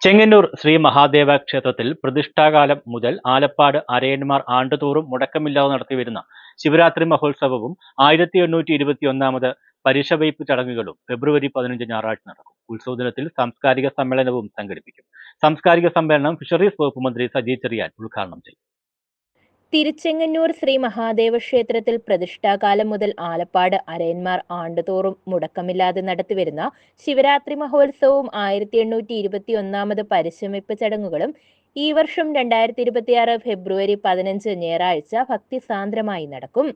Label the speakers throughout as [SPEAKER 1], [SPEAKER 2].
[SPEAKER 1] ചെങ്ങന്നൂർ ശ്രീ മഹാദേവ ക്ഷേത്രത്തിൽ പ്രതിഷ്ഠാകാലം മുതൽ ആലപ്പാട് അരയന്മാർ ആണ്ടുതോറും മുടക്കമില്ലാതെ നടത്തിവരുന്ന ശിവരാത്രി മഹോത്സവവും 1821 പരിശവയ്പ് ചടങ്ങുകളും ഫെബ്രുവരി 15 ഞായറാഴ്ച നടക്കും. ഉത്സവദിനത്തിൽ സാംസ്കാരിക സമ്മേളനവും സംഘടിപ്പിക്കും. സാംസ്കാരിക സമ്മേളനം ഫിഷറീസ് വകുപ്പ് മന്ത്രി സജി ചെറിയാൻ ഉദ്ഘാടനം ചെയ്യും.
[SPEAKER 2] തിരുച്ചെങ്ങന്നൂർ ശ്രീ മഹാദേവ ക്ഷേത്രത്തിൽ പ്രതിഷ്ഠാകാലം മുതൽ ആലപ്പാട് അരയന്മാർ ആണ്ടുതോറും മുടക്കമില്ലാതെ നടത്തിവരുന്ന ശിവരാത്രി മഹോത്സവവും 1821 പരിശവയ്പ് ചടങ്ങുകളും ഈ വർഷം 2026 ഫെബ്രുവരി 15 ഞായറാഴ്ച ഭക്തിസാന്ദ്രമായി നടക്കും.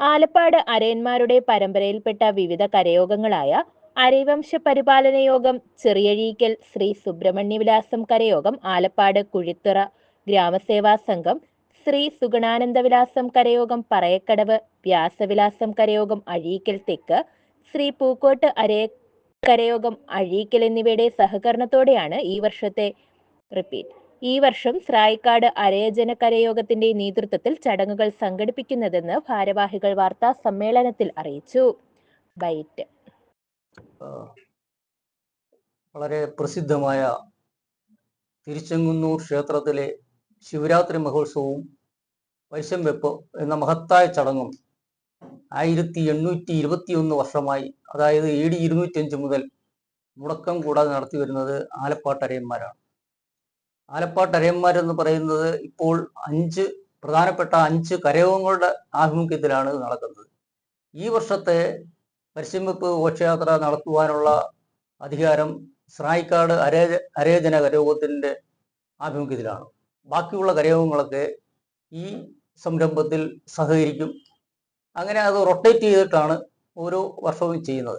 [SPEAKER 2] ആലപ്പാട് അരയന്മാരുടെ പരമ്പരയിൽപ്പെട്ട വിവിധ കരയോഗങ്ങളായ അരൈവംശ പരിപാലന യോഗം, ചെറിയഴീക്കൽ ശ്രീ സുബ്രഹ്മണ്യവിലാസം കരയോഗം, ആലപ്പാട് കുഴിത്തുറ ഗ്രാമസേവാ സംഘം, ശ്രീ സുഗുണാനന്ദവിലാസം കരയോഗം, പറയക്കടവ് വ്യാസവിലാസം കരയോഗം, അഴീക്കൽ തെക്ക് ശ്രീ പൂക്കോട്ട് കരയോഗം, അഴീക്കൽ എന്നിവയുടെ സഹകരണത്തോടെയാണ് ഈ വർഷം സ്രായിക്കാട് അരയജന കരയോഗത്തിന്റെ നേതൃത്വത്തിൽ ചടങ്ങുകൾ സംഘടിപ്പിക്കുന്നതെന്ന് ഭാരവാഹികൾ വാർത്താ സമ്മേളനത്തിൽ അറിയിച്ചു. ബൈറ്റ്.
[SPEAKER 3] വളരെ പ്രസിദ്ധമായ തിരുച്ചെങ്ങന്നൂർ ക്ഷേത്രത്തിലെ ശിവരാത്രി മഹോത്സവവും പരിശംവെപ്പ് എന്ന മഹത്തായ ചടങ്ങും 1821 വർഷമായി, അതായത് AD 205 മുതൽ മുടക്കം കൂടാതെ നടത്തി വരുന്നത് ആലപ്പാട്ടരയന്മാരാണ്. ആലപ്പാട്ടരയന്മാരെന്ന് പറയുന്നത് ഇപ്പോൾ പ്രധാനപ്പെട്ട 5 കരയോഗങ്ങളുടെ ആഭിമുഖ്യത്തിലാണ് നടക്കുന്നത്. ഈ വർഷത്തെ പരിശംവെപ്പ് ഘോഷയാത്ര നടത്തുവാനുള്ള അധികാരം സ്രായിക്കാട് അരയജന കരയോഗത്തിന്റെ ആഭിമുഖ്യത്തിലാണ്. ബാക്കിയുള്ള കരയോഗങ്ങളൊക്കെ ഈ സംരംഭത്തിൽ സഹകരിക്കും. അങ്ങനെ അത് റൊട്ടേറ്റ് ചെയ്തിട്ടാണ് ഓരോ വർഷവും ചെയ്യുന്നത്.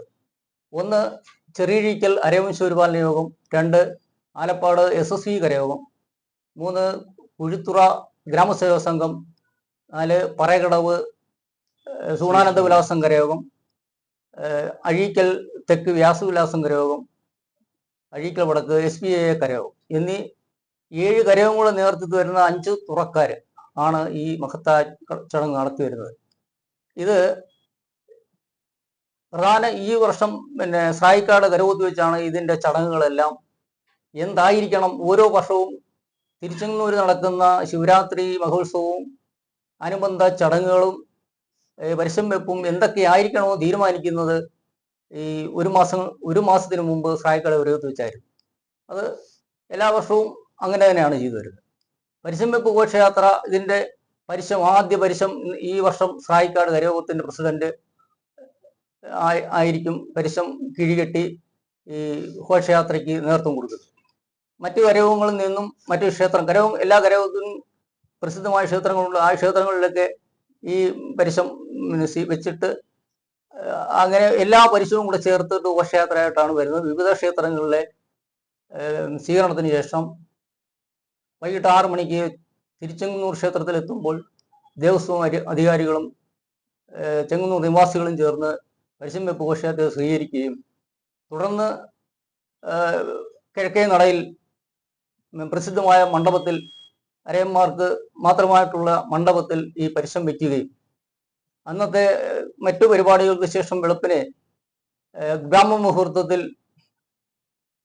[SPEAKER 3] 1 ചെറിയഴീക്കൽ അരയവംശ പരിപാലന യോഗം, 2 ആലപ്പാട് SSV കരയോഗം, 3 കുഴിത്തുറ ഗ്രാമസേവാ സംഘം, 4 പറയകടവ് സുഗുണാനന്ദ വിലാസം കരയോഗം, അഴീക്കൽ തെക്ക് വ്യാസവിലാസം കരയോഗം, അഴീക്കൽ വടക്ക് SBA കരയോഗം എന്നീ 7 കരയോഗങ്ങളുടെ നേതൃത്വത്തിൽ വരുന്ന 5 തുറക്കാർ ആണ് ഈ മഹത്തായ ചടങ്ങ് നടത്തി വരുന്നത്. ഇത് ഈ വർഷം സ്രായിക്കാട് കരയോഗത്തിൽ വെച്ചാണ് ഇതിന്റെ ചടങ്ങുകളെല്ലാം എന്തായിരിക്കണം, ഓരോ വർഷവും തിരുച്ചെങ്ങന്നൂർ നടക്കുന്ന ശിവരാത്രി മഹോത്സവവും അനുബന്ധ ചടങ്ങുകളും പരിശംവെപ്പും എന്തൊക്കെ ആയിരിക്കണമെന്ന് തീരുമാനിക്കുന്നത് ഈ ഒരു മാസത്തിന് മുമ്പ് സ്രായിക്കാട് കരയോഗത്തിൽ വെച്ചായിരുന്നു. അത് എല്ലാ വർഷവും അങ്ങനെ തന്നെയാണ് ചെയ്തു വരുന്നത്. പരിശംവെപ്പ് ഘോഷയാത്ര, ഇതിന്റെ ആദ്യ പരിശം ഈ വർഷം സ്രായിക്കാട് കരയോഗത്തിന്റെ പ്രസിഡന്റ് ആയിരിക്കും പരിശം കിഴികെട്ടി ഈ ഘോഷയാത്രയ്ക്ക് നേതൃത്വം കൊടുക്കുന്നത്. മറ്റു കരയോഗങ്ങളിൽ നിന്നും എല്ലാ കരയോഗത്തിനും പ്രസിദ്ധമായ ക്ഷേത്രങ്ങളുണ്ട്. ആ ക്ഷേത്രങ്ങളിലൊക്കെ ഈ പരിശം വെച്ചിട്ട് അങ്ങനെ എല്ലാ പരിശവും കൂടെ ചേർത്തിട്ട് ഘോഷയാത്രയായിട്ടാണ് വരുന്നത്. വിവിധ ക്ഷേത്രങ്ങളിലെ സ്വീകരണത്തിന് ശേഷം വൈകിട്ട് 6 മണിക്ക് തിരുച്ചെങ്ങന്നൂർ ക്ഷേത്രത്തിൽ എത്തുമ്പോൾ ദേവസ്വം അധികാരികളും ചെങ്ങന്നൂർ നിവാസികളും ചേർന്ന് പരിശംവെപ്പ് ഘോഷയാത്ര സ്വീകരിക്കുകയും തുടർന്ന് കിഴക്കേ നടയിൽ പ്രസിദ്ധമായ മണ്ഡപത്തിൽ, അരയന്മാർക്ക് മാത്രമായിട്ടുള്ള മണ്ഡപത്തിൽ ഈ പരിശം വയ്ക്കുകയും അന്നത്തെ മറ്റു പരിപാടികൾക്ക് ശേഷം വെളുപ്പിനെ ബ്രാഹ്മമുഹൂർത്തത്തിൽ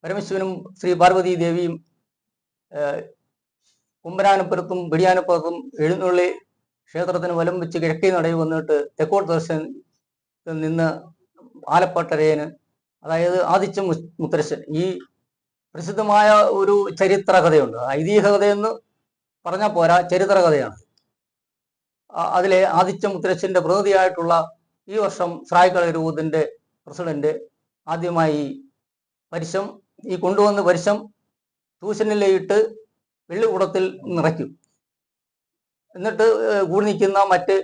[SPEAKER 3] പരമശിവനും ശ്രീ പാർവതി ദേവിയും കുമ്പനാനപ്പുറത്തും വെടിയാനപ്പുറത്തും എഴുന്നള്ളി ക്ഷേത്രത്തിന് വലം വെച്ച് കിഴക്കേ നടയിൽ വന്നിട്ട് തെക്കോട്ട് ദർശനത്തിൽ നിന്ന് ആലപ്പാട്ടരയന്, അതായത് ആദിത്യ മുത്തരശൻ, ഈ പ്രസിദ്ധമായ ഒരു ചരിത്ര കഥയുണ്ട്. ഐതിഹ്യ കഥയെന്ന് പറഞ്ഞാൽ പോരാ, ചരിത്ര കഥയാണ്. അതിലെ ആദിത്യ മുത്തരശന്റെ പ്രതിനിധിയായിട്ടുള്ള ഈ വർഷം സ്രായിക്കാട് കരയോഗത്തിന്റെ പ്രസിഡന്റ് ആദ്യമായി കൊണ്ടുവന്ന് പരിശം തൂശനിലയിട്ട് വെള്ളിക്കുടത്തിൽ നിറയ്ക്കും. എന്നിട്ട് കൂടി നിൽക്കുന്ന മറ്റ്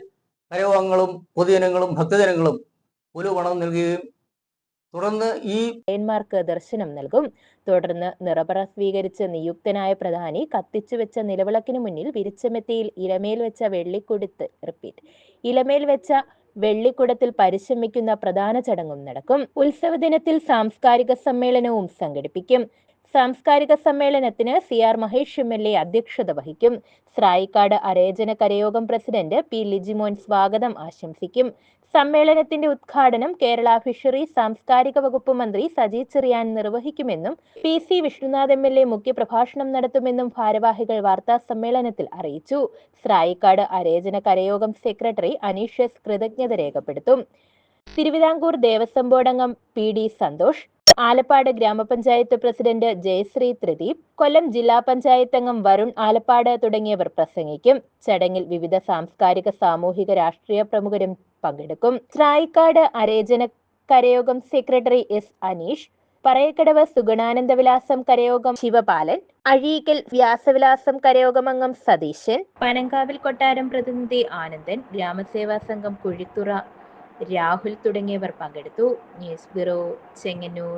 [SPEAKER 3] കരയോഗങ്ങളും പൊതുജനങ്ങളും ഭക്തജനങ്ങളും പുലുപണം നൽകുകയും തുടർന്ന് ഈ
[SPEAKER 2] അരയന്മാർക്ക് ദർശനം നൽകും. തുടർന്ന് നിറപറ സ്വീകരിച്ച് നിയുക്തനായ പ്രധാനി കത്തിച്ചു വെച്ച നിലവിളക്കിന് മുന്നിൽ വിരിച്ചമെത്തിയിൽ ഇലമേൽ വെച്ച വെള്ളിക്കുടത്തിൽ പരിശം വയ്ക്കുന്ന പ്രധാന ചടങ്ങും നടക്കും. ഉത്സവ ദിനത്തിൽ സാംസ്കാരിക സമ്മേളനവും സംഘടിപ്പിക്കും. സാംസ്കാരിക സമ്മേളനത്തിന് CR മഹേഷ് MLA അധ്യക്ഷത വഹിക്കും. സ്രായിക്കാട് അരേജന കരയോഗം പ്രസിഡന്റ് P ലിജിമോൻ സ്വാഗതം ആശംസിക്കും. സമ്മേളനത്തിന്റെ ഉദ്ഘാടനം കേരള ഫിഷറീസ് സാംസ്കാരിക വകുപ്പ് മന്ത്രി സജി ചെറിയാൻ നിർവഹിക്കുമെന്നും PC വിഷ്ണുനാഥ് MLA മുഖ്യപ്രഭാഷണം നടത്തുമെന്നും ഭാരവാഹികൾ വാർത്താ സമ്മേളനത്തിൽ അറിയിച്ചു. സ്രായിക്കാട് അരേജന കരയോഗം സെക്രട്ടറി അനീഷ് S കൃതജ്ഞത രേഖപ്പെടുത്തും. തിരുവിതാംകൂർ ദേവസ്വം ബോർഡ് അംഗം PD സന്തോഷ്, ആലപ്പാട് ഗ്രാമപഞ്ചായത്ത് പ്രസിഡന്റ് ജയശ്രീ ത്രിദീപ്, കൊല്ലം ജില്ലാ പഞ്ചായത്ത് അംഗം വരുൺ ആലപ്പാട് തുടങ്ങിയവർ പ്രസംഗിക്കും. ചടങ്ങിൽ വിവിധ സാംസ്കാരിക, സാമൂഹിക, രാഷ്ട്രീയ പ്രമുഖരും പങ്കെടുക്കും. സ്രായിക്കാട് അരേജന കരയോഗം സെക്രട്ടറി S അനീഷ്, പറയക്കടവ് സുഗുണാനന്ദവിലാസം കരയോഗം ശിവപാലൻ, അഴീക്കൽ വ്യാസവിലാസം കരയോഗം അംഗം സതീശൻ, പനങ്കാവിൽ കൊട്ടാരം പ്രതിനിധി ആനന്ദൻ, ഗ്രാമസേവാ സംഘം കുഴിത്തുറ രാഹുൽ തുടങ്ങിയവർ പങ്കെടുത്തു. News bureau, Chengannur.